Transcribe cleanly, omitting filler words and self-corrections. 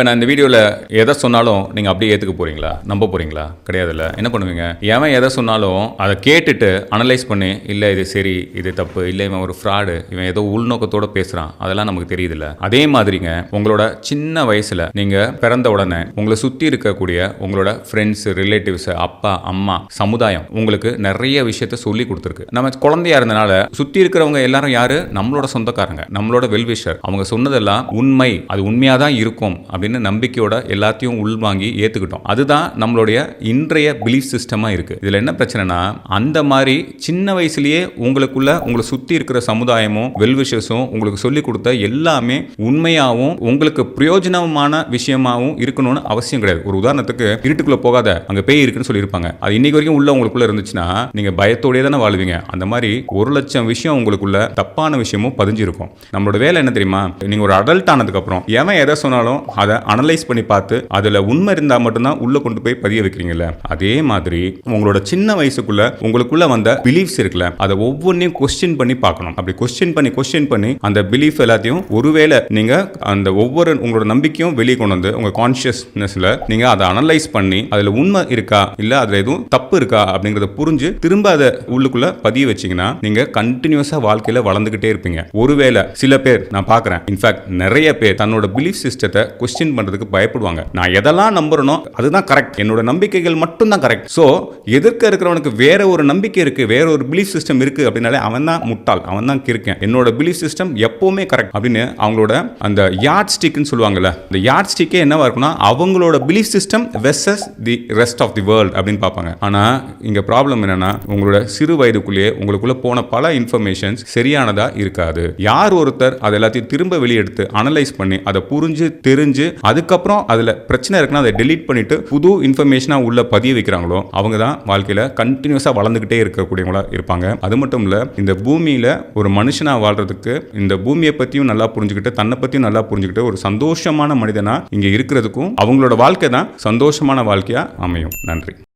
இப்போ நான் இந்த வீடியோவில் எதை சொன்னாலும் நீங்கள் அப்படியே ஏற்றுக்க போகிறீங்களா, நம்ப போகிறீங்களா? கிடையாதுல்ல. என்ன பண்ணுவீங்க? எவன் எதை சொன்னாலும் அதை கேட்டுட்டு அனலைஸ் பண்ணி, இல்லை இது சரி, இது தப்பு, இல்லை இவன் ஒரு ஃப்ராடு, இவன் ஏதோ உள்நோக்கத்தோடு பேசுகிறான், அதெல்லாம் நமக்கு தெரியுதுல்ல. அதே மாதிரிங்க, உங்களோட சின்ன வயசில் நீங்கள் பிறந்த உடனே உங்களை சுற்றி இருக்கக்கூடிய உங்களோட ஃப்ரெண்ட்ஸ், ரிலேட்டிவ்ஸ், அப்பா அம்மா, சமுதாயம் உங்களுக்கு நிறைய விஷயத்த சொல்லி கொடுத்துருக்கு. நம்ம குழந்தையா இருந்தனால சுற்றி இருக்கிறவங்க எல்லாரும் யாரு? நம்மளோட சொந்தக்காரங்க, நம்மளோட வெல்விஷர். அவங்க சொன்னதெல்லாம் உண்மை, அது உண்மையாக தான் இருக்கும் அப்படின்னு நம்பிக்கையோட எல்லாத்தையும் உள்வாங்கி ஏற்றுக்கிட்டோம். அதுதான் நம்மளுடைய இன்றைய பிலீஃப் சிஸ்டமாக இருக்குது. இதில் என்ன பிரச்சனைனா, அந்த மாதிரி சின்ன வயசுலேயே உங்களை சுற்றி இருக்கிற சமுதாயமும் வெல்விஷர்ஸும் உங்களுக்கு சொல்லிக் கொடுத்த எல்லாமே உண்மையாகவும் உங்களுக்கு பிரயோஜனமான விஷயமாகவும் இருக்கணும்னு அவசியம் கிடையாது. ஒரு உதாரணத்துக்கு, இருட்டுக்குள்ளே போகாத, அங்கே பேய் இருக்குன்னு சொல்லியிருப்பாங்க. அது இன்னைக்கு வரைக்கும் உள்ள உங்களுக்குள்ள இருந்துச்சுன்னா நீங்கள் பயத்தோடயே தானே வாழ்வீங்க. அந்த மாதிரி 1,00,000 விஷயம் உங்களுக்குள்ள தப்பான விஷயமும் பதிஞ்சிருக்கும். நம்மளோட வேலை என்ன தெரியுமா? நீங்கள் ஒரு அடல்ட் ஆனதுக்கப்புறம் எவன் எதை சொன்னாலும் அதை அனலைஸ் பண்ணி பார்த்து அதில் உண்மை இருந்தால் மட்டும்தான் உள்ளே கொண்டு போய் பதிய வைக்கிறீங்கல்ல. அதே மாதிரி உங்களோட சின்ன வயசுக்குள்ள உங்களுக்குள்ள வந்த பிலீஃப்ஸ் இருக்குல்ல, அதை ஒவ்வொன்றையும் கொஸ்டின் பண்ணி பார்க்கணும். அப்படி கொஸ்டின் பண்ணி அந்த பிலீஃப் எல்லாத்தையும் ஒருவேளை நீங்கள் அந்த ஒவ்வொரு உங்களோட நம்பிக்கையும் வெளியே கொண்டு வந்து உங்கள் கான்ஷியஸ்னஸில் நீங்கள் அதை அனலைஸ் பண்ணி அதில் உண்மை இருக்கா, இல்லை அதில் எதுவும் தப்பு இருக்கா அப்படிங்கிறத புரிஞ்சு திரும்ப அதை உள்ளுக்குள்ள பதிய வச்சிங்கன்னா நீங்கள் கண்டினியூஸாக வாழ்க்கையில் வளர்ந்துக்கிட்டே இருப்பீங்க. ஒருவேளை சில பேர் நான் பார்க்குறேன், இன்ஃபேக்ட் நிறைய பேர் தன்னோட பிலீஃப் சிஸ்டத்தை கொஸ்டின் பண்றதுக்கு பயப்படுவாங்க. நான் எதெல்லாம் நம்புறனோ அதுதான் கரெக்ட், என்னோட நம்பிக்கைகள் மட்டும் தான் கரெக்ட். சோ எதிர்க்க இருக்கிறவனுக்கு வேற ஒரு நம்பிக்கை இருக்கு, வேற ஒரு பிலீஃப் சிஸ்டம் இருக்கு அப்படினாலே அவன் தான் முட்டாள், அவன் தான் கிறுக்கன். என்னோட பிலீஃப் சிஸ்டம் எப்பவுமே கரெக்ட் அப்படின்னு அவங்களோட அந்த யார்ட் ஸ்டிக்னு சொல்லுவாங்கல்ல, இந்த யார்ட் ஸ்டிக்கே என்னவா இருக்குன்னா அவங்களோட belief system versus the rest of the world அப்படின்னு பார்ப்பாங்க. ஆனா இங்க ப்ராப்ளம் என்னன்னா, உங்களோட சிறு வயதுக்குள்ளேயே உங்களுக்குள்ள போன பல இன்ஃபர்மேஷன்ஸ் சரியானதா இருக்காது. யார் ஒருத்தர் அதை எல்லாத்தையும் திரும்ப வெளியெடுத்து அனலைஸ் பண்ணி அதை புரிஞ்சு தெரிஞ்சு அதுக்கப்புறம் அதில் பிரச்சனை இருக்குன்னா அதை டெலீட் பண்ணிட்டு புது இன்ஃபர்மேஷனாக உள்ள பதிய வைக்கிறாங்களோ அவங்க தான் வாழ்க்கையில் கண்டினியூஸாக வளர்ந்துக்கிட்டே இருக்கக்கூடியவங்களா இருப்பாங்க. அது மட்டும் இல்லை, இந்த பூமியில் ஒரு மனுஷனாக வாழ்றதுக்கு இந்த பூமியை பற்றியும் நல்லா புரிஞ்சுக்கிட்டு தன்னை பற்றியும் நல்லா புரிஞ்சுக்கிட்டு ஒரு சந்தோஷமான மனிதனாக இங்கே இருக்கிறதுக்கும் அவங்களோட வாழ்க்கை தான் சந்தோஷமான வாழ்க்கையாக அமையும். நன்றி.